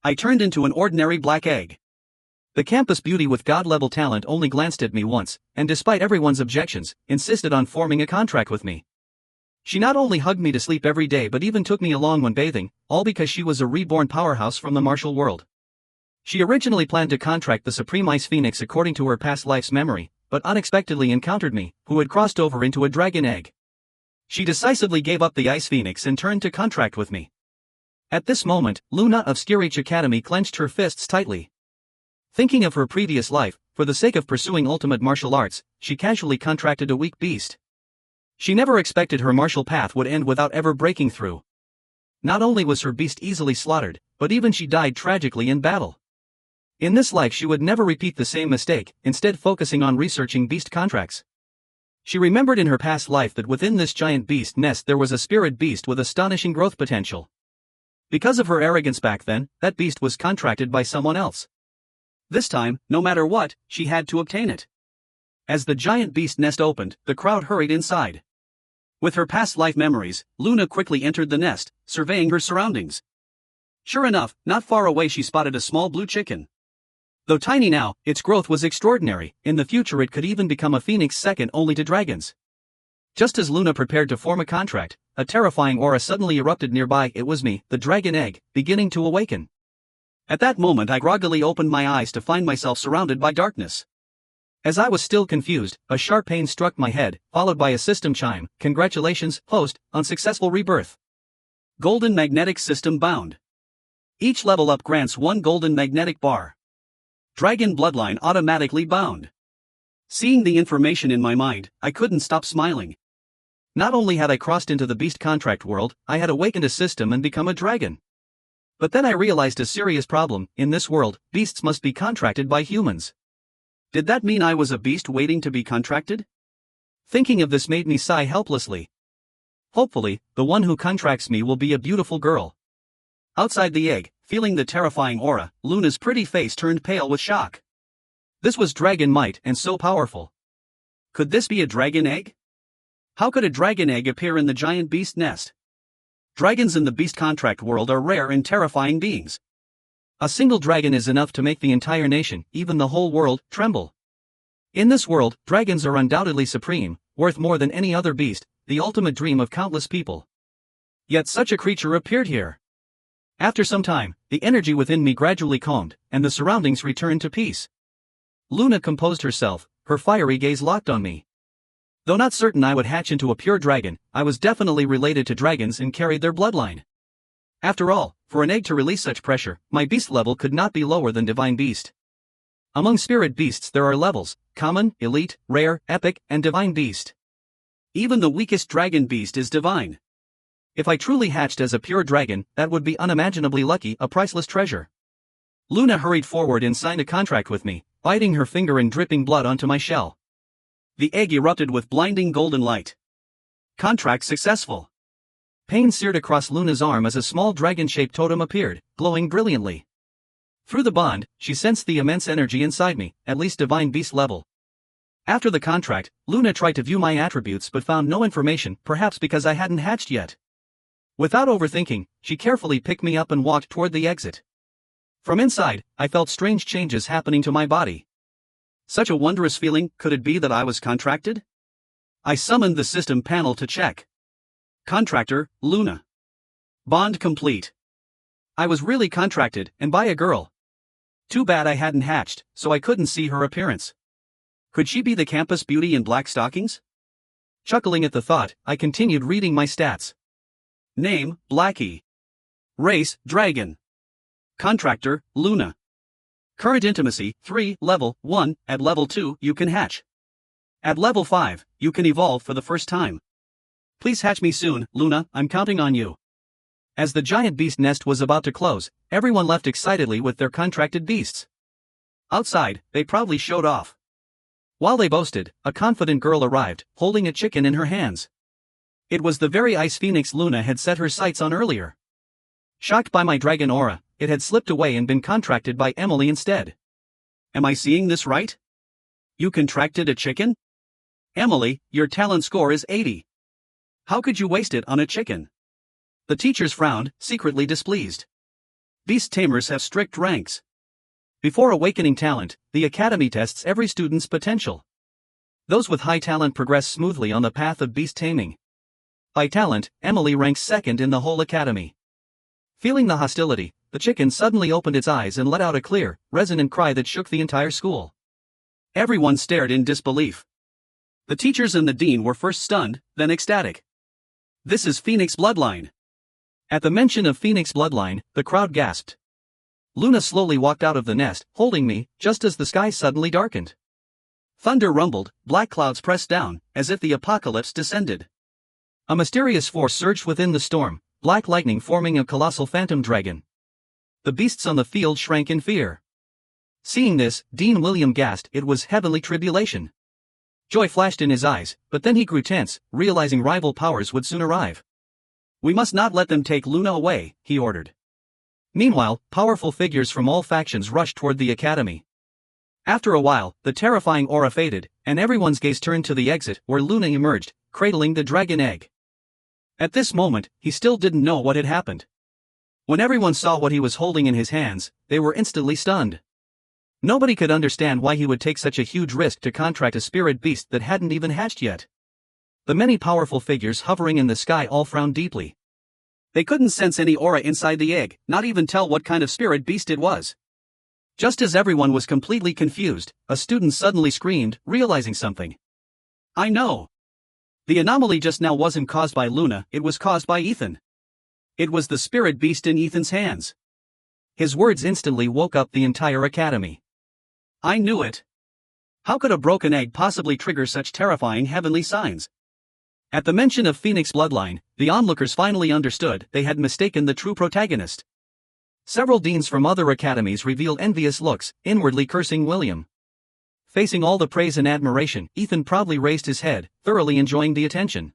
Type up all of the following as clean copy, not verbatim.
I turned into an ordinary black egg. The campus beauty with god-level talent only glanced at me once, and despite everyone's objections, insisted on forming a contract with me. She not only hugged me to sleep every day but even took me along when bathing, all because she was a reborn powerhouse from the martial world. She originally planned to contract the Supreme Ice Phoenix according to her past life's memory, but unexpectedly encountered me, who had crossed over into a dragon egg. She decisively gave up the Ice Phoenix and turned to contract with me. At this moment, Luna of Skyrich Academy clenched her fists tightly. Thinking of her previous life, for the sake of pursuing ultimate martial arts, she casually contracted a weak beast. She never expected her martial path would end without ever breaking through. Not only was her beast easily slaughtered, but even she died tragically in battle. In this life she would never repeat the same mistake, instead focusing on researching beast contracts. She remembered in her past life that within this giant beast nest there was a spirit beast with astonishing growth potential. Because of her arrogance back then, that beast was contracted by someone else. This time, no matter what, she had to obtain it. As the giant beast nest opened, the crowd hurried inside. With her past life memories, Luna quickly entered the nest, surveying her surroundings. Sure enough, not far away she spotted a small blue chicken. Though tiny now, its growth was extraordinary. In the future it could even become a phoenix second only to dragons. Just as Luna prepared to form a contract, a terrifying aura suddenly erupted nearby. It was me, the dragon egg, beginning to awaken. At that moment I groggily opened my eyes to find myself surrounded by darkness. As I was still confused, a sharp pain struck my head, followed by a system chime. Congratulations, host, on successful rebirth. Golden Magnetic System bound. Each level up grants 1 golden magnetic bar. Dragon Bloodline automatically bound. Seeing the information in my mind, I couldn't stop smiling. Not only had I crossed into the beast contract world, I had awakened a system and become a dragon. But then I realized a serious problem. In this world, beasts must be contracted by humans. Did that mean I was a beast waiting to be contracted? Thinking of this made me sigh helplessly. Hopefully, the one who contracts me will be a beautiful girl. Outside the egg, feeling the terrifying aura, Luna's pretty face turned pale with shock. This was dragon might and so powerful. Could this be a dragon egg? How could a dragon egg appear in the giant beast nest? Dragons in the beast contract world are rare and terrifying beings. A single dragon is enough to make the entire nation, even the whole world, tremble. In this world, dragons are undoubtedly supreme, worth more than any other beast, the ultimate dream of countless people. Yet such a creature appeared here. After some time, the energy within me gradually calmed, and the surroundings returned to peace. Luna composed herself, her fiery gaze locked on me. Though not certain I would hatch into a pure dragon, I was definitely related to dragons and carried their bloodline. After all, for an egg to release such pressure, my beast level could not be lower than divine beast. Among spirit beasts there are levels: common, elite, rare, epic, and divine beast. Even the weakest dragon beast is divine. If I truly hatched as a pure dragon, that would be unimaginably lucky, a priceless treasure. Luna hurried forward and signed a contract with me, biting her finger and dripping blood onto my shell. The egg erupted with blinding golden light. Contract successful. Pain seared across Luna's arm as a small dragon-shaped totem appeared, glowing brilliantly. Through the bond, she sensed the immense energy inside me, at least divine beast level. After the contract, Luna tried to view my attributes but found no information, perhaps because I hadn't hatched yet. Without overthinking, she carefully picked me up and walked toward the exit. From inside, I felt strange changes happening to my body. Such a wondrous feeling. Could it be that I was contracted? I summoned the system panel to check. Contractor, Luna. Bond complete. I was really contracted, and by a girl. Too bad I hadn't hatched, so I couldn't see her appearance. Could she be the campus beauty in black stockings? Chuckling at the thought, I continued reading my stats. Name, Blackie. Race, Dragon. Contractor, Luna. Current intimacy, 3, level 1, at level 2, you can hatch. At level 5, you can evolve for the first time. Please hatch me soon, Luna, I'm counting on you. As the giant beast nest was about to close, everyone left excitedly with their contracted beasts. Outside, they proudly showed off. While they boasted, a confident girl arrived, holding a chicken in her hands. It was the very ice phoenix Luna had set her sights on earlier. Shocked by my dragon aura, it had slipped away and been contracted by Emily instead. Am I seeing this right? You contracted a chicken? Emily, your talent score is 80. How could you waste it on a chicken? The teachers frowned, secretly displeased. Beast tamers have strict ranks. Before awakening talent, the academy tests every student's potential. Those with high talent progress smoothly on the path of beast taming. By talent, Emily ranks second in the whole academy. Feeling the hostility, the chicken suddenly opened its eyes and let out a clear, resonant cry that shook the entire school. Everyone stared in disbelief. The teachers and the dean were first stunned, then ecstatic. This is Phoenix Bloodline. At the mention of Phoenix Bloodline, the crowd gasped. Luna slowly walked out of the nest, holding me, just as the sky suddenly darkened. Thunder rumbled, black clouds pressed down, as if the apocalypse descended. A mysterious force surged within the storm, black lightning forming a colossal phantom dragon. The beasts on the field shrank in fear. Seeing this, Dean William gasped. It was heavenly tribulation. Joy flashed in his eyes, but then he grew tense, realizing rival powers would soon arrive. We must not let them take Luna away, he ordered. Meanwhile, powerful figures from all factions rushed toward the academy. After a while, the terrifying aura faded, and everyone's gaze turned to the exit, where Luna emerged, cradling the dragon egg. At this moment, he still didn't know what had happened. When everyone saw what he was holding in his hands, they were instantly stunned. Nobody could understand why he would take such a huge risk to contract a spirit beast that hadn't even hatched yet. The many powerful figures hovering in the sky all frowned deeply. They couldn't sense any aura inside the egg, not even tell what kind of spirit beast it was. Just as everyone was completely confused, a student suddenly screamed, realizing something. I know. The anomaly just now wasn't caused by Luna, it was caused by Ethan. It was the spirit beast in Ethan's hands. His words instantly woke up the entire academy. I knew it. How could a broken egg possibly trigger such terrifying heavenly signs? At the mention of Phoenix Bloodline, the onlookers finally understood they had mistaken the true protagonist. Several deans from other academies revealed envious looks, inwardly cursing William. Facing all the praise and admiration, Ethan proudly raised his head, thoroughly enjoying the attention.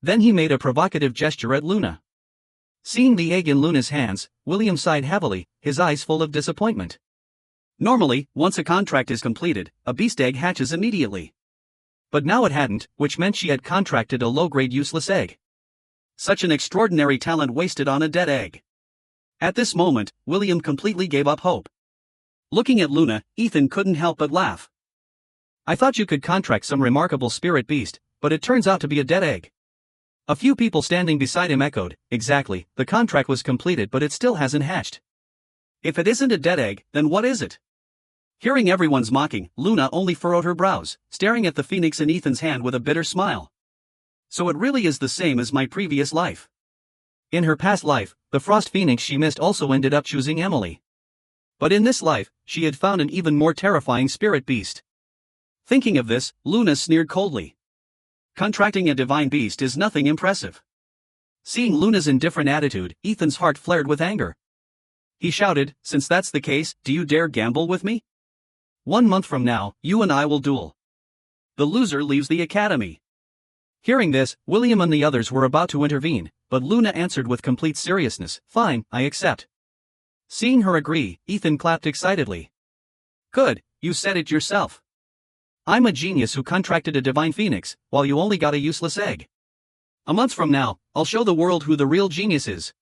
Then he made a provocative gesture at Luna. Seeing the egg in Luna's hands, William sighed heavily, his eyes full of disappointment. Normally, once a contract is completed, a beast egg hatches immediately. But now it hadn't, which meant she had contracted a low-grade useless egg. Such an extraordinary talent wasted on a dead egg. At this moment, William completely gave up hope. Looking at Luna, Ethan couldn't help but laugh. I thought you could contract some remarkable spirit beast, but it turns out to be a dead egg. A few people standing beside him echoed, exactly, the contract was completed but it still hasn't hatched. If it isn't a dead egg, then what is it? Hearing everyone's mocking, Luna only furrowed her brows, staring at the phoenix in Ethan's hand with a bitter smile. So it really is the same as my previous life. In her past life, the frost phoenix she missed also ended up choosing Emily. But in this life, she had found an even more terrifying spirit beast. Thinking of this, Luna sneered coldly. Contracting a divine beast is nothing impressive. Seeing Luna's indifferent attitude, Ethan's heart flared with anger. He shouted, since that's the case, do you dare gamble with me? 1 month from now, you and I will duel. The loser leaves the academy. Hearing this, William and the others were about to intervene, but Luna answered with complete seriousness, fine, I accept. Seeing her agree, Ethan clapped excitedly. Good, you said it yourself. I'm a genius who contracted a divine phoenix, while you only got a useless egg. A month from now, I'll show the world who the real genius is.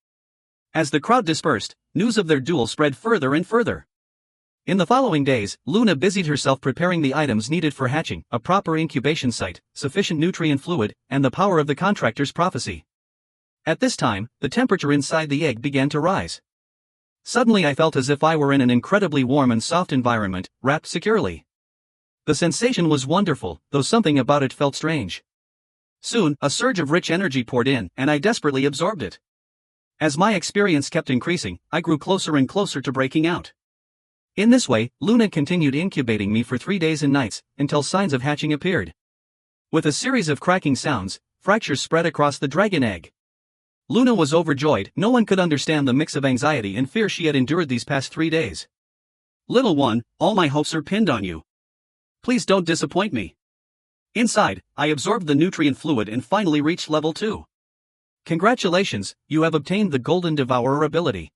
As the crowd dispersed, news of their duel spread further and further. In the following days, Luna busied herself preparing the items needed for hatching, a proper incubation site, sufficient nutrient fluid, and the power of the contractor's prophecy. At this time, the temperature inside the egg began to rise. Suddenly I felt as if I were in an incredibly warm and soft environment, wrapped securely. The sensation was wonderful, though something about it felt strange. Soon, a surge of rich energy poured in, and I desperately absorbed it. As my experience kept increasing, I grew closer and closer to breaking out. In this way, Luna continued incubating me for 3 days and nights, until signs of hatching appeared. With a series of cracking sounds, fractures spread across the dragon egg. Luna was overjoyed, no one could understand the mix of anxiety and fear she had endured these past 3 days. Little one, all my hopes are pinned on you. Please don't disappoint me. Inside, I absorbed the nutrient fluid and finally reached level 2. Congratulations, you have obtained the Golden Devourer ability.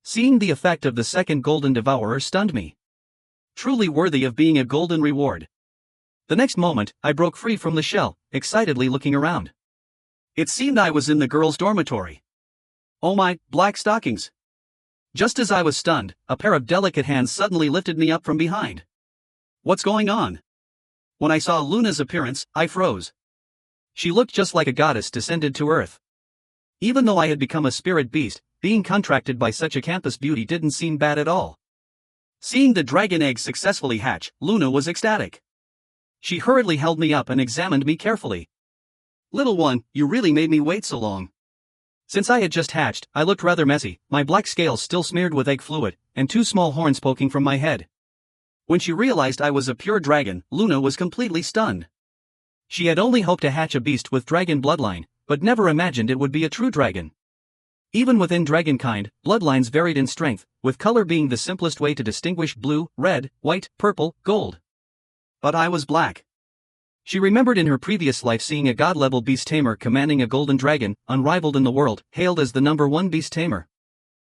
Seeing the effect of the second Golden Devourer stunned me. Truly worthy of being a golden reward. The next moment, I broke free from the shell, excitedly looking around. It seemed I was in the girls' dormitory. Oh my, black stockings. Just as I was stunned, a pair of delicate hands suddenly lifted me up from behind. What's going on? When I saw Luna's appearance, I froze. She looked just like a goddess descended to earth. Even though I had become a spirit beast, being contracted by such a campus beauty didn't seem bad at all. Seeing the dragon egg successfully hatch, Luna was ecstatic. She hurriedly held me up and examined me carefully. Little one, you really made me wait so long. Since I had just hatched, I looked rather messy, my black scales still smeared with egg fluid, and 2 small horns poking from my head. When she realized I was a pure dragon, Luna was completely stunned. She had only hoped to hatch a beast with dragon bloodline, but never imagined it would be a true dragon. Even within dragonkind, bloodlines varied in strength, with color being the simplest way to distinguish blue, red, white, purple, gold. But I was black. She remembered in her previous life seeing a god-level beast tamer commanding a golden dragon, unrivaled in the world, hailed as the #1 beast tamer.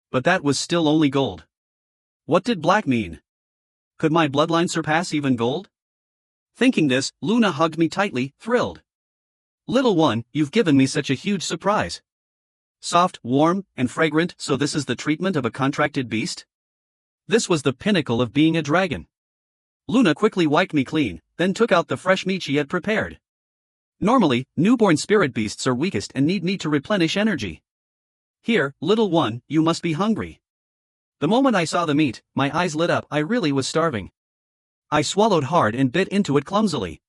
But that was still only gold. What did black mean? Could my bloodline surpass even gold? Thinking this, Luna hugged me tightly, thrilled. Little one, you've given me such a huge surprise. Soft, warm, and fragrant, so this is the treatment of a contracted beast? This was the pinnacle of being a dragon. Luna quickly wiped me clean, then took out the fresh meat she had prepared. Normally, newborn spirit beasts are weakest and need meat to replenish energy. Here, little one, you must be hungry. The moment I saw the meat, my eyes lit up. I really was starving. I swallowed hard and bit into it clumsily.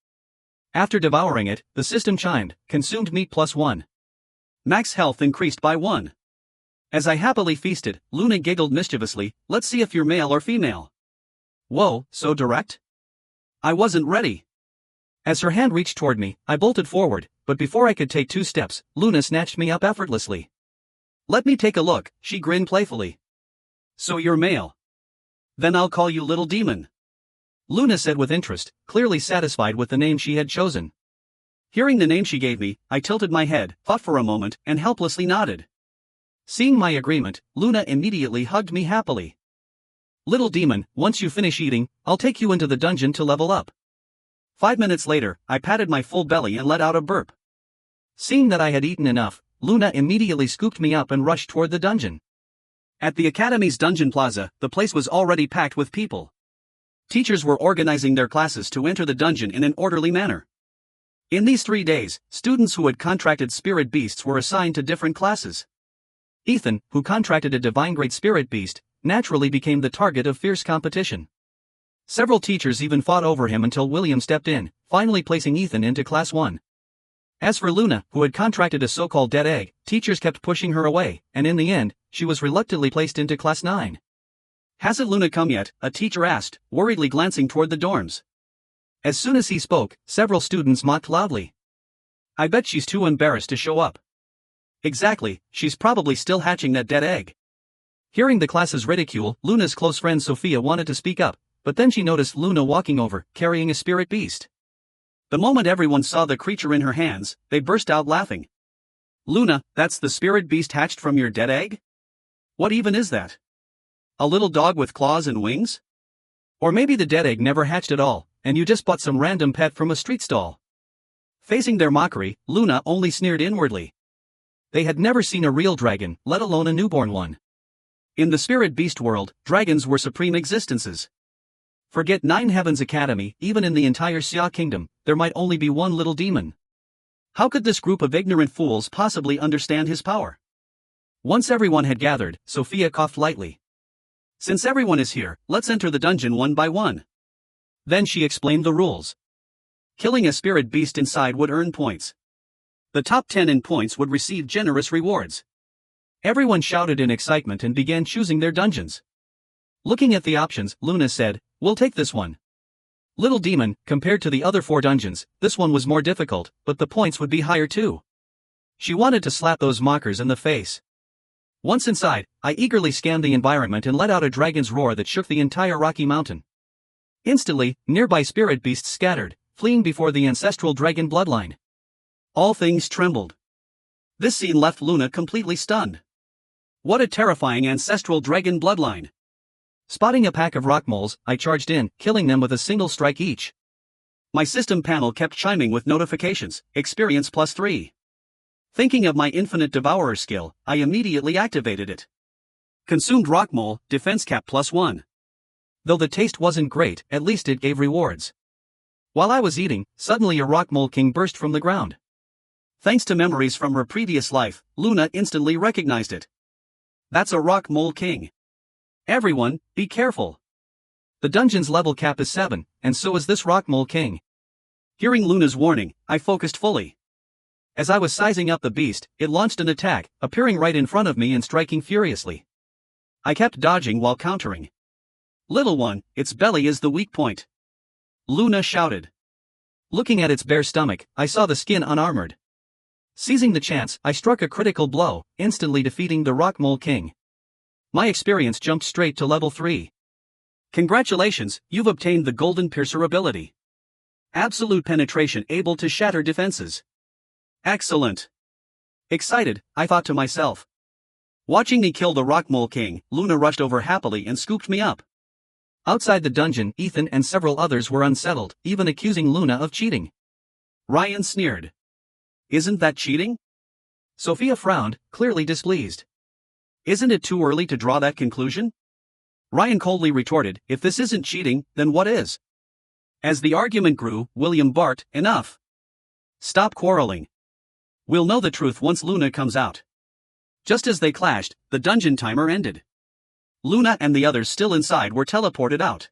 After devouring it, the system chimed, consumed meat +1. Max health increased by 1. As I happily feasted, Luna giggled mischievously, let's see if you're male or female. Whoa, so direct? I wasn't ready. As her hand reached toward me, I bolted forward, but before I could take 2 steps, Luna snatched me up effortlessly. Let me take a look, she grinned playfully. So you're male. Then I'll call you Little Demon. Luna said with interest, clearly satisfied with the name she had chosen. Hearing the name she gave me, I tilted my head, thought for a moment, and helplessly nodded. Seeing my agreement, Luna immediately hugged me happily. Little Demon, once you finish eating, I'll take you into the dungeon to level up. 5 minutes later, I patted my full belly and let out a burp. Seeing that I had eaten enough, Luna immediately scooped me up and rushed toward the dungeon. At the Academy's dungeon plaza, the place was already packed with people. Teachers were organizing their classes to enter the dungeon in an orderly manner. In these 3 days, students who had contracted spirit beasts were assigned to different classes. Ethan, who contracted a divine great spirit beast, naturally became the target of fierce competition. Several teachers even fought over him until William stepped in, finally placing Ethan into Class 1. As for Luna, who had contracted a so-called dead egg, teachers kept pushing her away, and in the end, she was reluctantly placed into Class 9. Hasn't Luna come yet? A teacher asked, worriedly glancing toward the dorms. As soon as he spoke, several students mocked loudly. I bet she's too embarrassed to show up. Exactly, she's probably still hatching that dead egg. Hearing the class's ridicule, Luna's close friend Sophia wanted to speak up, but then she noticed Luna walking over, carrying a spirit beast. The moment everyone saw the creature in her hands, they burst out laughing. Luna, that's the spirit beast hatched from your dead egg? What even is that? A little dog with claws and wings? Or maybe the dead egg never hatched at all, and you just bought some random pet from a street stall. Facing their mockery, Luna only sneered inwardly. They had never seen a real dragon, let alone a newborn one. In the spirit beast world, dragons were supreme existences. Forget 9 Heavens Academy, even in the entire Xia Kingdom, there might only be one little demon. How could this group of ignorant fools possibly understand his power? Once everyone had gathered, Sophia coughed lightly. Since everyone is here, let's enter the dungeon one by one. Then she explained the rules. Killing a spirit beast inside would earn points. The top 10 in points would receive generous rewards. Everyone shouted in excitement and began choosing their dungeons. Looking at the options, Luna said, "We'll take this one." Little Demon, compared to the other 4 dungeons, this one was more difficult, but the points would be higher too. She wanted to slap those mockers in the face. Once inside, I eagerly scanned the environment and let out a dragon's roar that shook the entire Rocky Mountain. Instantly, nearby spirit beasts scattered, fleeing before the ancestral dragon bloodline. All things trembled. This scene left Luna completely stunned. What a terrifying ancestral dragon bloodline! Spotting a pack of rock moles, I charged in, killing them with a single strike each. My system panel kept chiming with notifications, experience +3. Thinking of my infinite devourer skill, I immediately activated it. Consumed rock mole, defense cap +1. Though the taste wasn't great, at least it gave rewards. While I was eating, suddenly a rock mole king burst from the ground. Thanks to memories from her previous life, Luna instantly recognized it. That's a rock mole king. Everyone, be careful. The dungeon's level cap is 7, and so is this rock mole king. Hearing Luna's warning, I focused fully. As I was sizing up the beast, it launched an attack, appearing right in front of me and striking furiously. I kept dodging while countering. Little one, its belly is the weak point. Luna shouted. Looking at its bare stomach, I saw the skin unarmored. Seizing the chance, I struck a critical blow, instantly defeating the rock mole king. My experience jumped straight to level 3. Congratulations, you've obtained the Golden Piercer ability. Absolute penetration able to shatter defenses. Excellent. Excited, I thought to myself. Watching me kill the rock mole king, Luna rushed over happily and scooped me up. Outside the dungeon, Ethan and several others were unsettled, even accusing Luna of cheating. Ryan sneered. Isn't that cheating? Sophia frowned, clearly displeased. Isn't it too early to draw that conclusion? Ryan coldly retorted, if this isn't cheating, then what is? As the argument grew, William barked, enough. Stop quarreling. We'll know the truth once Luna comes out. Just as they clashed, the dungeon timer ended. Luna and the others still inside were teleported out.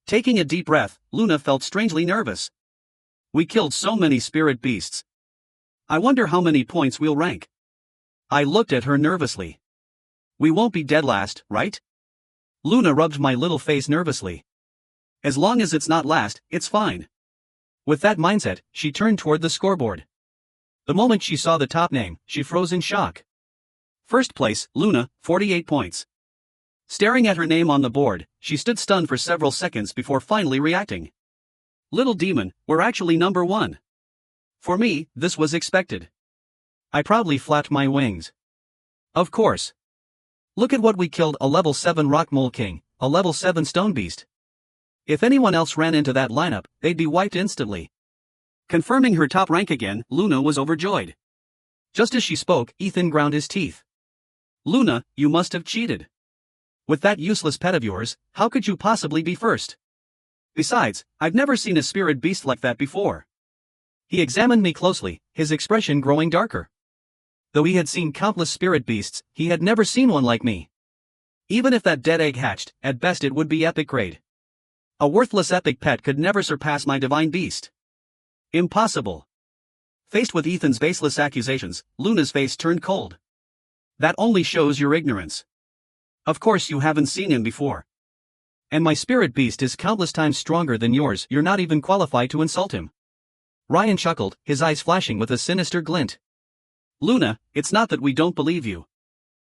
Taking a deep breath, Luna felt strangely nervous. We killed so many spirit beasts. I wonder how many points we'll rank. I looked at her nervously. We won't be dead last, right? Luna rubbed my little face nervously. As long as it's not last, it's fine. With that mindset, she turned toward the scoreboard. The moment she saw the top name, she froze in shock. First place, Luna, 48 points. Staring at her name on the board, she stood stunned for several seconds before finally reacting. Little demon, we're actually number 1. For me, this was expected. I proudly flapped my wings. Of course. Look at what we killed, a level 7 rock mole king, a level 7 stone beast. If anyone else ran into that lineup, they'd be wiped instantly. Confirming her top rank again, Luna was overjoyed. Just as she spoke, Ethan ground his teeth. Luna, you must have cheated. With that useless pet of yours, how could you possibly be first? Besides, I've never seen a spirit beast like that before. He examined me closely, his expression growing darker. Though he had seen countless spirit beasts, he had never seen one like me. Even if that dead egg hatched, at best it would be epic grade. A worthless epic pet could never surpass my divine beast. Impossible. Faced with Ethan's baseless accusations, Luna's face turned cold. That only shows your ignorance. Of course you haven't seen him before. And my spirit beast is countless times stronger than yours, you're not even qualified to insult him. Ryan chuckled, his eyes flashing with a sinister glint. Luna, it's not that we don't believe you.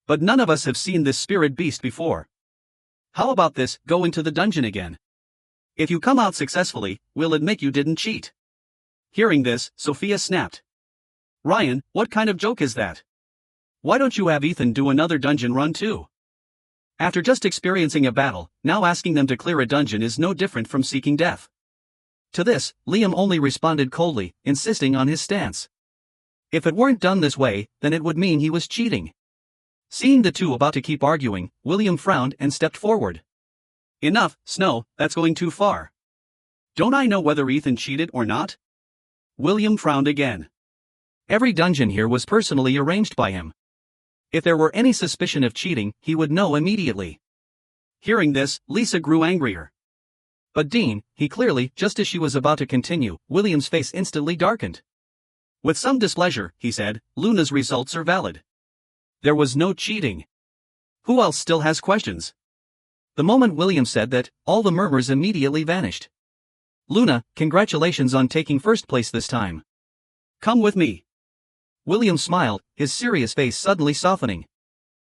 But none of us have seen this spirit beast before. How about this, go into the dungeon again. If you come out successfully, we'll admit you didn't cheat. Hearing this, Sophia snapped. Ryan, what kind of joke is that? Why don't you have Ethan do another dungeon run too? After just experiencing a battle, now asking them to clear a dungeon is no different from seeking death. To this, Liam only responded coldly, insisting on his stance. If it weren't done this way, then it would mean he was cheating. Seeing the two about to keep arguing, William frowned and stepped forward. Enough, Snow, that's going too far. Don't I know whether Ethan cheated or not? William frowned again. Every dungeon here was personally arranged by him. If there were any suspicion of cheating, he would know immediately. Hearing this, Lisa grew angrier. But Dean, he clearly, just as she was about to continue, William's face instantly darkened. With some displeasure, he said, Luna's results are valid. There was no cheating. Who else still has questions? The moment William said that, all the murmurs immediately vanished. Luna, congratulations on taking first place this time. Come with me. William smiled, his serious face suddenly softening.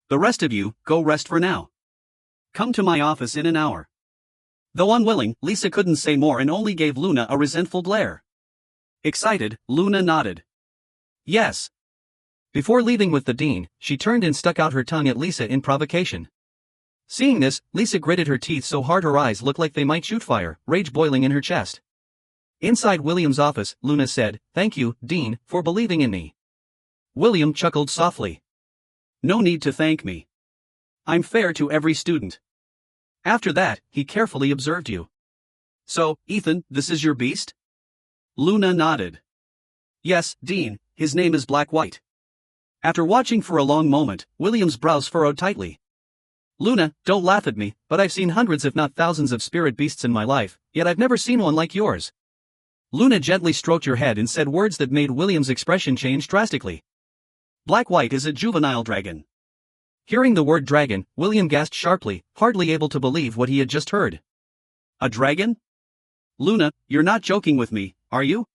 The rest of you, go rest for now. Come to my office in an hour. Though unwilling, Lisa couldn't say more and only gave Luna a resentful glare. Excited, Luna nodded. Yes. Before leaving with the dean, she turned and stuck out her tongue at Lisa in provocation. Seeing this, Lisa gritted her teeth so hard her eyes looked like they might shoot fire, rage boiling in her chest. Inside William's office, Luna said, "Thank you, Dean, for believing in me." William chuckled softly. No need to thank me. I'm fair to every student. After that, he carefully observed you. So, Ethan, this is your beast? Luna nodded. Yes, Dean, his name is Blackwhite. After watching for a long moment, William's brows furrowed tightly. Luna, don't laugh at me, but I've seen hundreds if not thousands of spirit beasts in my life, yet I've never seen one like yours. Luna gently stroked your head and said words that made William's expression change drastically. Blackwhite is a juvenile dragon. Hearing the word dragon, William gasped sharply, hardly able to believe what he had just heard. A dragon? Luna, you're not joking with me, are you?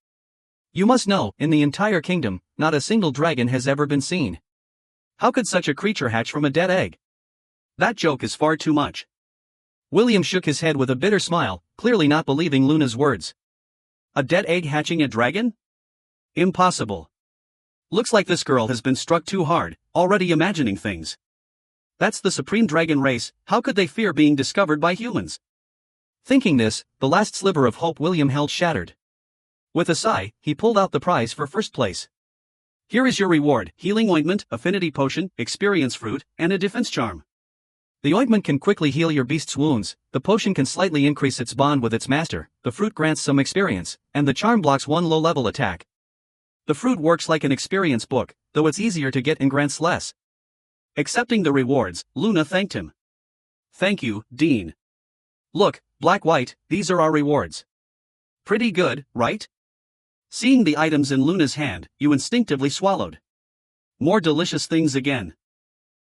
You must know, in the entire kingdom, not a single dragon has ever been seen. How could such a creature hatch from a dead egg? That joke is far too much. William shook his head with a bitter smile, clearly not believing Luna's words. A dead egg hatching a dragon? Impossible. Looks like this girl has been struck too hard, already imagining things. That's the supreme dragon race, how could they fear being discovered by humans? Thinking this, the last sliver of hope William held shattered. With a sigh, he pulled out the prize for first place. Here is your reward: healing ointment, affinity potion, experience fruit, and a defense charm. The ointment can quickly heal your beast's wounds, the potion can slightly increase its bond with its master, the fruit grants some experience, and the charm blocks one low-level attack. The fruit works like an experience book, though it's easier to get and grants less. Accepting the rewards, Luna thanked him. Thank you, Dean. Look, Blackwhite, these are our rewards. Pretty good, right? Seeing the items in Luna's hand, you instinctively swallowed. More delicious things again.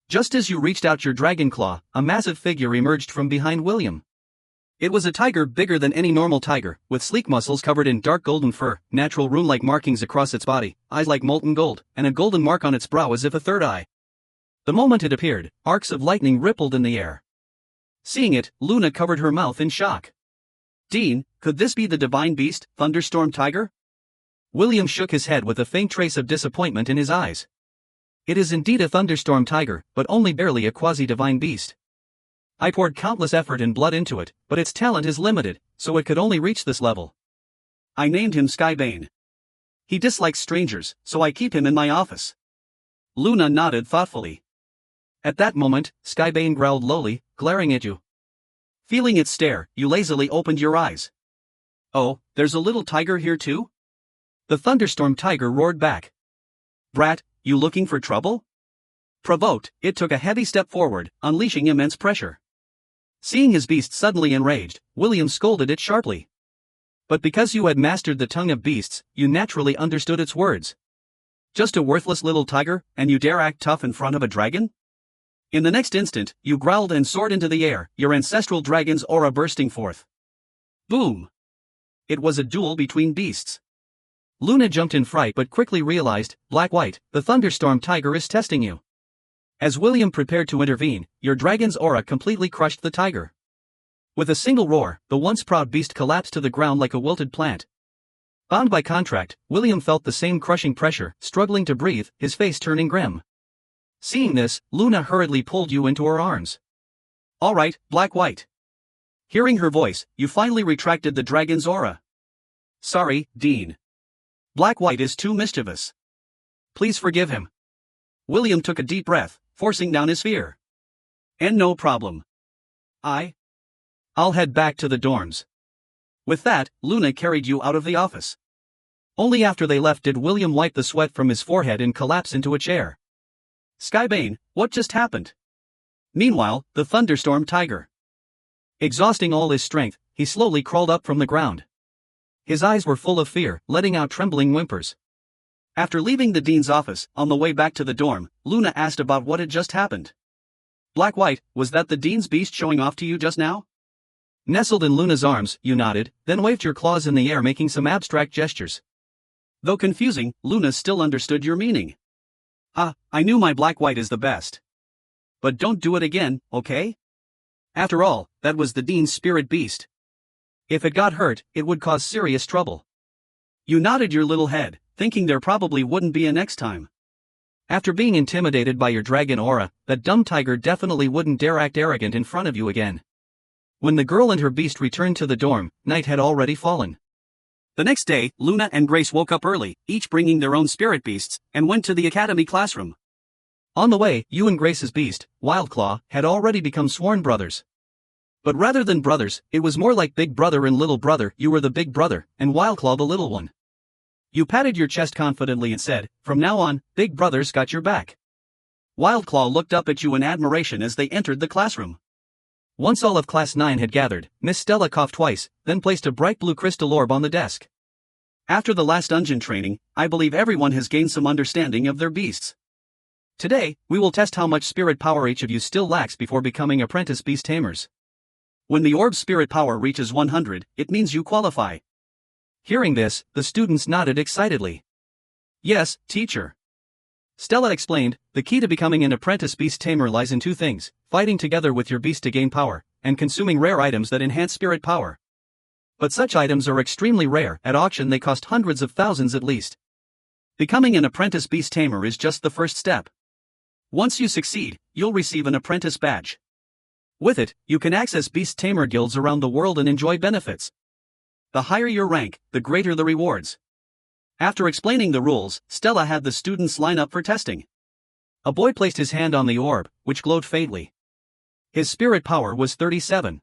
Just as you reached out your dragon claw, a massive figure emerged from behind William. It was a tiger bigger than any normal tiger, with sleek muscles covered in dark golden fur, natural rune-like markings across its body, eyes like molten gold, and a golden mark on its brow as if a third eye. The moment it appeared, arcs of lightning rippled in the air. Seeing it, Luna covered her mouth in shock. Dean, could this be the divine beast, Thunderstorm Tiger? William shook his head with a faint trace of disappointment in his eyes. It is indeed a Thunderstorm Tiger, but only barely a quasi-divine beast. I poured countless effort and blood into it, but its talent is limited, so it could only reach this level. I named him Skybane. He dislikes strangers, so I keep him in my office. Luna nodded thoughtfully. At that moment, Skybane growled lowly, glaring at you. Feeling its stare, you lazily opened your eyes. Oh, there's a little tiger here too? The Thunderstorm Tiger roared back. Brat, you looking for trouble? Provoked, it took a heavy step forward, unleashing immense pressure. Seeing his beast suddenly enraged, William scolded it sharply. But because you had mastered the tongue of beasts, you naturally understood its words. Just a worthless little tiger, and you dare act tough in front of a dragon? In the next instant, you growled and soared into the air, your ancestral dragon's aura bursting forth. Boom! It was a duel between beasts. Luna jumped in fright but quickly realized, Blackwhite, the Thunderstorm Tiger is testing you. As William prepared to intervene, your dragon's aura completely crushed the tiger. With a single roar, the once proud beast collapsed to the ground like a wilted plant. Bound by contract, William felt the same crushing pressure, struggling to breathe, his face turning grim. Seeing this, Luna hurriedly pulled you into her arms. All right, Blackwhite. Hearing her voice, you finally retracted the dragon's aura. Sorry, Dean. Blackwhite is too mischievous. Please forgive him. William took a deep breath, forcing down his fear. And no problem. I'll head back to the dorms. With that, Luna carried you out of the office. Only after they left did William wipe the sweat from his forehead and collapse into a chair. Skybane, what just happened? Meanwhile, the Thunderstorm Tiger. Exhausting all his strength, he slowly crawled up from the ground. His eyes were full of fear, letting out trembling whimpers. After leaving the dean's office, on the way back to the dorm, Luna asked about what had just happened. Blackwhite, was that the dean's beast showing off to you just now? Nestled in Luna's arms, you nodded, then waved your claws in the air making some abstract gestures. Though confusing, Luna still understood your meaning. I knew my Blackwhite is the best. But don't do it again, okay? After all, that was the dean's spirit beast. If it got hurt, it would cause serious trouble. You nodded your little head, thinking there probably wouldn't be a next time. After being intimidated by your dragon aura, that dumb tiger definitely wouldn't dare act arrogant in front of you again. When the girl and her beast returned to the dorm, night had already fallen. The next day, Luna and Grace woke up early, each bringing their own spirit beasts, and went to the academy classroom. On the way, you and Grace's beast, Wildclaw, had already become sworn brothers. But rather than brothers, it was more like big brother and little brother. You were the big brother, and Wildclaw the little one. You patted your chest confidently and said, "From now on, Big Brother's got your back." Wildclaw looked up at you in admiration as they entered the classroom. Once all of Class 9 had gathered, Miss Stella coughed twice, then placed a bright blue crystal orb on the desk. "After the last dungeon training, I believe everyone has gained some understanding of their beasts. Today, we will test how much spirit power each of you still lacks before becoming apprentice beast tamers. When the orb's spirit power reaches 100, it means you qualify." Hearing this, the students nodded excitedly. "Yes, teacher." Stella explained, "The key to becoming an apprentice beast tamer lies in two things: fighting together with your beast to gain power, and consuming rare items that enhance spirit power. But such items are extremely rare. At auction they cost hundreds of thousands at least. Becoming an apprentice beast tamer is just the first step. Once you succeed, you'll receive an apprentice badge. With it, you can access beast tamer guilds around the world and enjoy benefits. The higher your rank, the greater the rewards." After explaining the rules, Stella had the students line up for testing. A boy placed his hand on the orb, which glowed faintly. His spirit power was 37.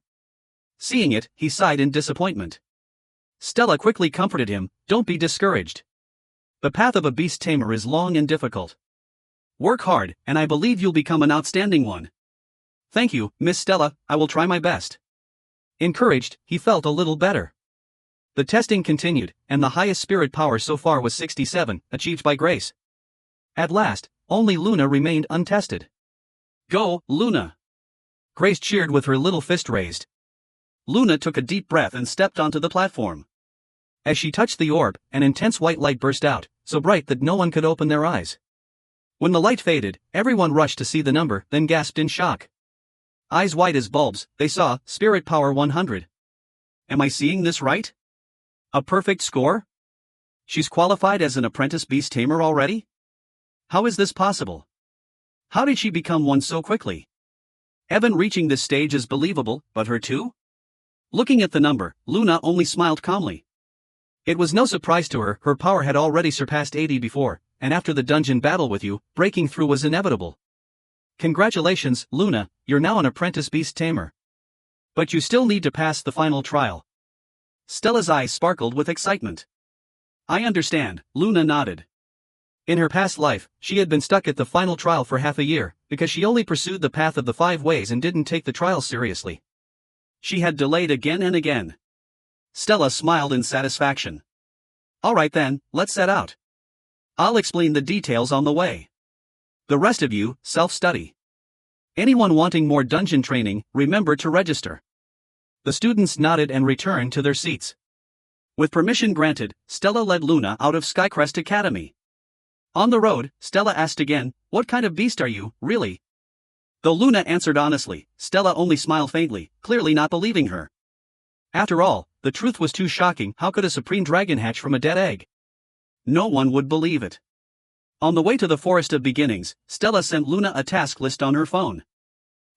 Seeing it, he sighed in disappointment. Stella quickly comforted him, "Don't be discouraged. The path of a beast tamer is long and difficult. Work hard, and I believe you'll become an outstanding one." "Thank you, Miss Stella, I will try my best." Encouraged, he felt a little better. The testing continued, and the highest spirit power so far was 67, achieved by Grace. At last, only Luna remained untested. "Go, Luna!" Grace cheered with her little fist raised. Luna took a deep breath and stepped onto the platform. As she touched the orb, an intense white light burst out, so bright that no one could open their eyes. When the light faded, everyone rushed to see the number, then gasped in shock. Eyes wide as bulbs, they saw, spirit power 100. "Am I seeing this right? A perfect score? She's qualified as an apprentice beast tamer already? How is this possible? How did she become one so quickly? Evan reaching this stage is believable, but her too?" Looking at the number, Luna only smiled calmly. It was no surprise to her, her power had already surpassed 80 before, and after the dungeon battle with you, breaking through was inevitable. "Congratulations, Luna, you're now an apprentice beast tamer. But you still need to pass the final trial." Stella's eyes sparkled with excitement. "I understand," Luna nodded. In her past life, she had been stuck at the final trial for half a year, because she only pursued the path of the 5 ways and didn't take the trial seriously. She had delayed again and again. Stella smiled in satisfaction. "Alright then, let's set out. I'll explain the details on the way. The rest of you, self-study. Anyone wanting more dungeon training, remember to register." The students nodded and returned to their seats. With permission granted, Stella led Luna out of Skycrest Academy. On the road, Stella asked again, "What kind of beast are you, really?" Though Luna answered honestly, Stella only smiled faintly, clearly not believing her. After all, the truth was too shocking. How could a supreme dragon hatch from a dead egg? No one would believe it. On the way to the Forest of Beginnings, Stella sent Luna a task list on her phone.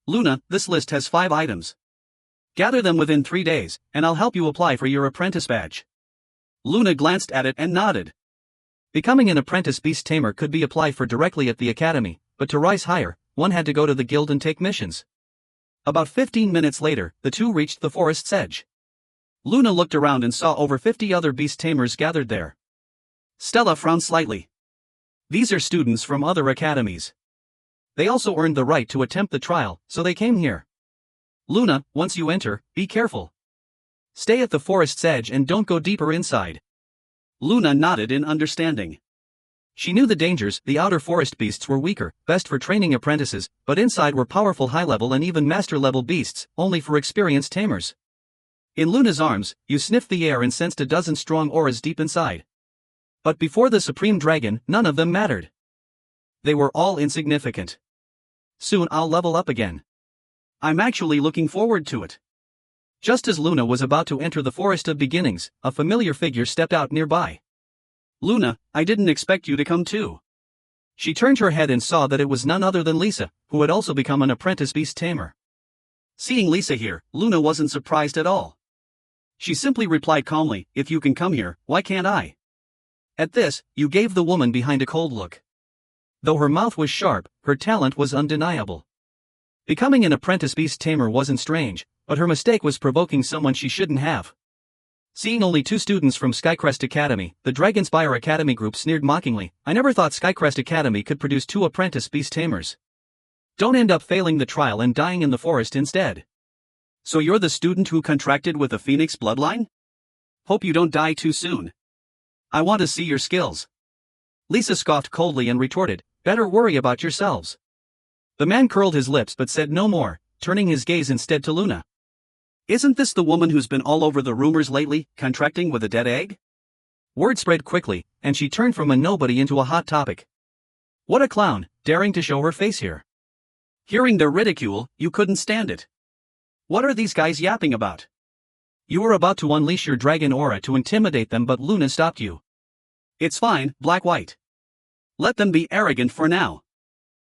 "Luna, this list has 5 items. Gather them within 3 days, and I'll help you apply for your apprentice badge." Luna glanced at it and nodded. Becoming an apprentice beast tamer could be applied for directly at the academy, but to rise higher, one had to go to the guild and take missions. About 15 minutes later, the two reached the forest's edge. Luna looked around and saw over 50 other beast tamers gathered there. Stella frowned slightly. These are students from other academies. They also earned the right to attempt the trial, so they came here. "Luna, once you enter, be careful. Stay at the forest's edge and don't go deeper inside." Luna nodded in understanding. She knew the dangers. The outer forest beasts were weaker, best for training apprentices, but inside were powerful high-level and even master-level beasts, only for experienced tamers. In Luna's arms, you sniffed the air and sensed a dozen strong auras deep inside. But before the supreme dragon, none of them mattered. They were all insignificant. "Soon I'll level up again. I'm actually looking forward to it." Just as Luna was about to enter the Forest of Beginnings, a familiar figure stepped out nearby. "Luna, I didn't expect you to come too." She turned her head and saw that it was none other than Lisa, who had also become an apprentice beast tamer. Seeing Lisa here, Luna wasn't surprised at all. She simply replied calmly, "If you can come here, why can't I?" At this, you gave the woman behind a cold look. Though her mouth was sharp, her talent was undeniable. Becoming an apprentice beast tamer wasn't strange, but her mistake was provoking someone she shouldn't have. Seeing only 2 students from Skycrest Academy, the Dragonspire Academy group sneered mockingly. I never thought Skycrest Academy could produce 2 apprentice beast tamers. Don't end up failing the trial and dying in the forest instead. So you're the student who contracted with the Phoenix bloodline? Hope you don't die too soon. I want to see your skills. Lisa scoffed coldly and retorted, better worry about yourselves. The man curled his lips but said no more, turning his gaze instead to Luna. Isn't this the woman who's been all over the rumors lately, contracting with a dead egg? Word spread quickly, and she turned from a nobody into a hot topic. What a clown, daring to show her face here. Hearing their ridicule, you couldn't stand it. What are these guys yapping about? You were about to unleash your dragon aura to intimidate them, but Luna stopped you. It's fine, Blackwhite. Let them be arrogant for now.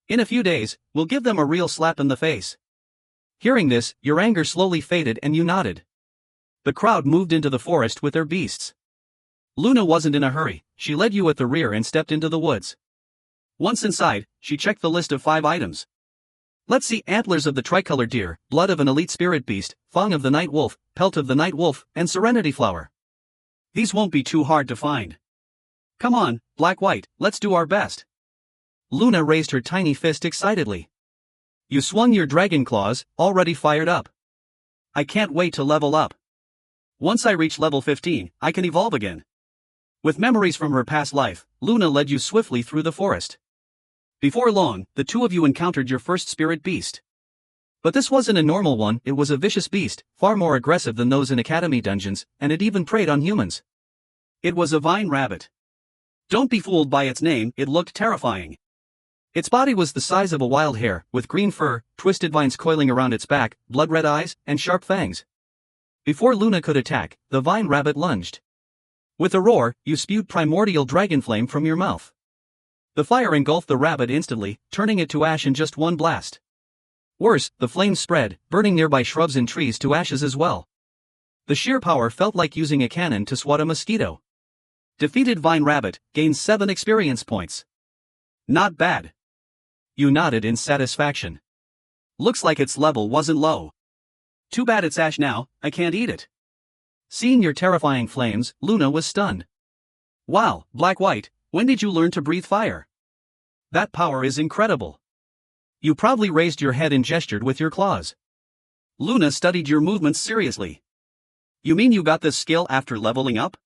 In a few days, we'll give them a real slap in the face. Hearing this, your anger slowly faded and you nodded. The crowd moved into the forest with their beasts. Luna wasn't in a hurry, she led you at the rear and stepped into the woods. Once inside, she checked the list of 5 items. Let's see: antlers of the tricolor deer, blood of an elite spirit beast, fang of the night wolf, pelt of the night wolf, and serenity flower. These won't be too hard to find. Come on, Blackwhite, let's do our best. Luna raised her tiny fist excitedly. You swung your dragon claws, already fired up. I can't wait to level up. Once I reach level 15, I can evolve again. With memories from her past life, Luna led you swiftly through the forest. Before long, the 2 of you encountered your first spirit beast. But this wasn't a normal one, it was a vicious beast, far more aggressive than those in academy dungeons, and it even preyed on humans. It was a vine rabbit. Don't be fooled by its name, it looked terrifying. Its body was the size of a wild hare, with green fur, twisted vines coiling around its back, blood-red eyes, and sharp fangs. Before Luna could attack, the vine rabbit lunged. With a roar, you spewed primordial dragon flame from your mouth. The fire engulfed the rabbit instantly, turning it to ash in just one blast. Worse, the flames spread, burning nearby shrubs and trees to ashes as well. The sheer power felt like using a cannon to swat a mosquito. Defeated Vine Rabbit, gains 7 experience points. Not bad. You nodded in satisfaction. Looks like its level wasn't low. Too bad it's ash now, I can't eat it. Seeing your terrifying flames, Luna was stunned. Wow, Blackwhite, when did you learn to breathe fire? That power is incredible. You proudly raised your head and gestured with your claws. Luna studied your movements seriously. You mean you got this skill after leveling up?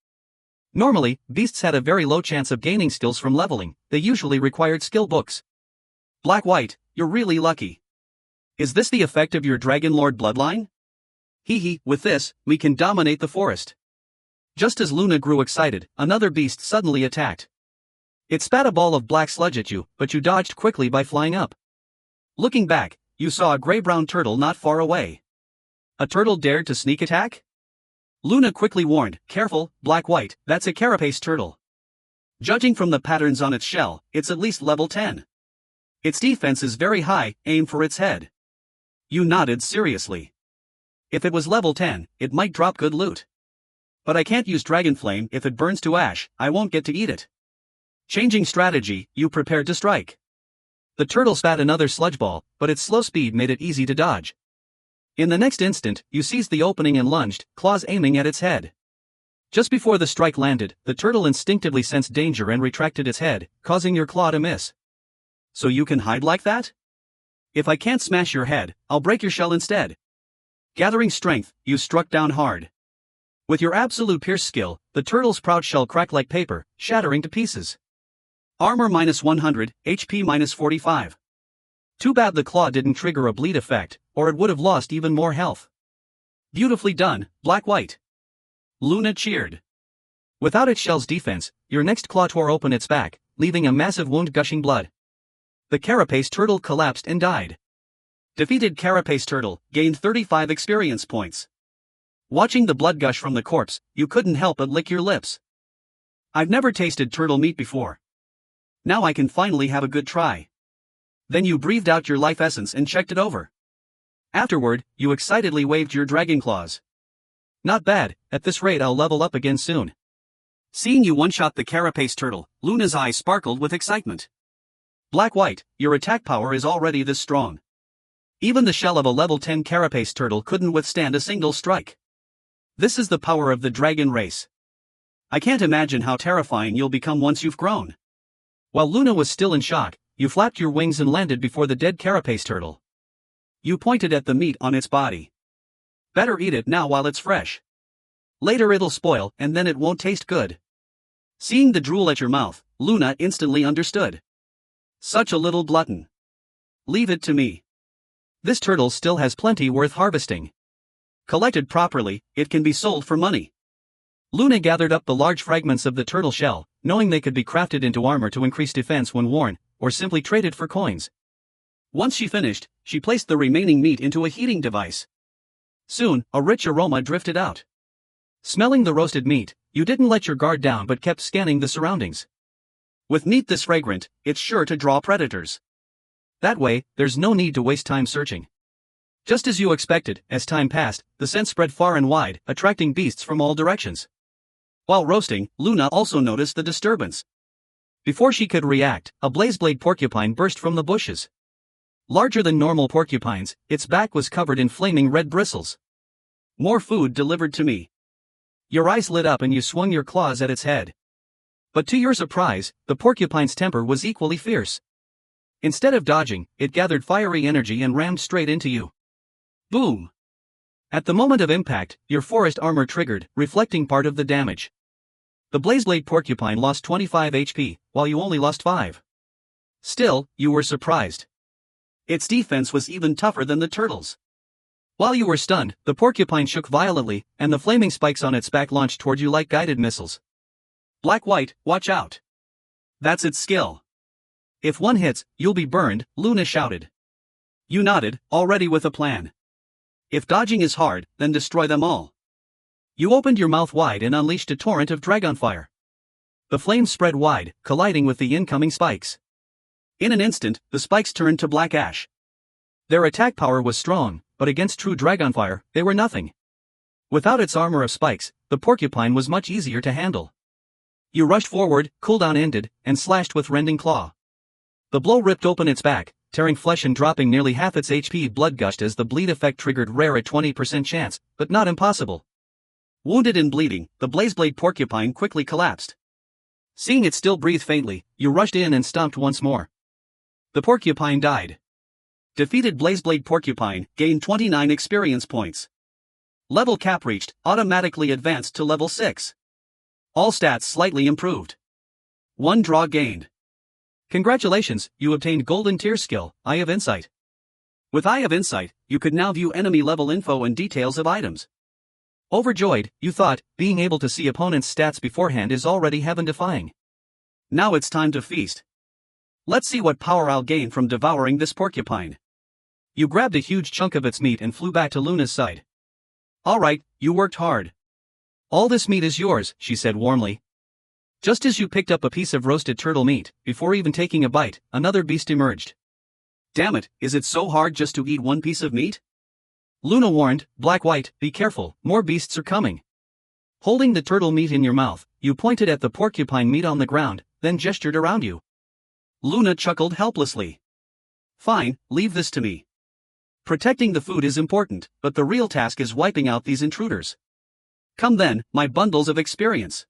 Normally, beasts had a very low chance of gaining skills from leveling, they usually required skill books. Blackwhite, you're really lucky. Is this the effect of your Dragon Lord bloodline? Hee, with this, we can dominate the forest. Just as Luna grew excited, another beast suddenly attacked. It spat a ball of black sludge at you, but you dodged quickly by flying up. Looking back, you saw a gray-brown turtle not far away. A turtle dared to sneak attack? Luna quickly warned, careful, Blackwhite, that's a carapace turtle. Judging from the patterns on its shell, it's at least level 10. Its defense is very high, aim for its head. You nodded seriously. If it was level 10, it might drop good loot. But I can't use Dragon Flame. If it burns to ash, I won't get to eat it. Changing strategy, you prepared to strike. The turtle spat another sludge ball, but its slow speed made it easy to dodge. In the next instant, you seized the opening and lunged, claws aiming at its head. Just before the strike landed, the turtle instinctively sensed danger and retracted its head, causing your claw to miss. So you can hide like that? If I can't smash your head, I'll break your shell instead. Gathering strength, you struck down hard. With your absolute pierce skill, the turtle's proud shell cracked like paper, shattering to pieces. Armor minus 100, HP minus 45. Too bad the claw didn't trigger a bleed effect, or it would have lost even more health. Beautifully done, Blackwhite. Luna cheered. Without its shell's defense, your next claw tore open its back, leaving a massive wound gushing blood. The carapace turtle collapsed and died. Defeated carapace turtle, gained 35 experience points. Watching the blood gush from the corpse, you couldn't help but lick your lips. I've never tasted turtle meat before. Now I can finally have a good try. Then you breathed out your life essence and checked it over. Afterward, you excitedly waved your dragon claws. Not bad, at this rate I'll level up again soon. Seeing you one-shot the carapace turtle, Luna's eyes sparkled with excitement. Blackwhite, your attack power is already this strong. Even the shell of a level 10 carapace turtle couldn't withstand a single strike. This is the power of the dragon race. I can't imagine how terrifying you'll become once you've grown. While Luna was still in shock, you flapped your wings and landed before the dead carapace turtle. You pointed at the meat on its body. Better eat it now while it's fresh. Later it'll spoil, and then it won't taste good. Seeing the drool at your mouth, Luna instantly understood. Such a little glutton. Leave it to me. This turtle still has plenty worth harvesting. Collected properly, it can be sold for money. Luna gathered up the large fragments of the turtle shell, knowing they could be crafted into armor to increase defense when worn, or simply traded for coins. Once she finished, she placed the remaining meat into a heating device. Soon, a rich aroma drifted out. Smelling the roasted meat, you didn't let your guard down but kept scanning the surroundings. With meat this fragrant, it's sure to draw predators. That way, there's no need to waste time searching. Just as you expected, as time passed, the scent spread far and wide, attracting beasts from all directions. While roasting, Luna also noticed the disturbance. Before she could react, a blazeblade porcupine burst from the bushes. Larger than normal porcupines, its back was covered in flaming red bristles. More food delivered to me. Your eyes lit up and you swung your claws at its head. But to your surprise, the porcupine's temper was equally fierce. Instead of dodging, it gathered fiery energy and rammed straight into you. Boom! At the moment of impact, your forest armor triggered, reflecting part of the damage. The blazeblade porcupine lost 25 HP, while you only lost 5. Still, you were surprised. Its defense was even tougher than the turtle's. While you were stunned, the porcupine shook violently, and the flaming spikes on its back launched toward you like guided missiles. Blackwhite, watch out! That's its skill. If one hits, you'll be burned, Luna shouted. You nodded, already with a plan. If dodging is hard, then destroy them all. You opened your mouth wide and unleashed a torrent of dragonfire. The flames spread wide, colliding with the incoming spikes. In an instant, the spikes turned to black ash. Their attack power was strong, but against true dragonfire, they were nothing. Without its armor of spikes, the porcupine was much easier to handle. You rushed forward, cooldown ended, and slashed with rending claw. The blow ripped open its back, tearing flesh and dropping nearly half its HP. Blood gushed as the bleed effect triggered rare at 20% chance, but not impossible. Wounded and bleeding, the blazeblade porcupine quickly collapsed. Seeing it still breathe faintly, you rushed in and stomped once more. The porcupine died. Defeated blazeblade porcupine, gained 29 experience points. Level cap reached, automatically advanced to level 6. All stats slightly improved. 1 draw gained. Congratulations, you obtained Golden Tier skill, Eye of Insight. With Eye of Insight, you could now view enemy level info and details of items. Overjoyed, you thought, being able to see opponents' stats beforehand is already heaven-defying. Now it's time to feast. Let's see what power I'll gain from devouring this porcupine. You grabbed a huge chunk of its meat and flew back to Luna's side. Alright, you worked hard. All this meat is yours, she said warmly. Just as you picked up a piece of roasted turtle meat, before even taking a bite, another beast emerged. Damn it, is it so hard just to eat one piece of meat? Luna warned, Blackwhite, be careful, more beasts are coming. Holding the turtle meat in your mouth, you pointed at the porcupine meat on the ground, then gestured around you. Luna chuckled helplessly. Fine, leave this to me. Protecting the food is important, but the real task is wiping out these intruders. Come then, my bundles of experience.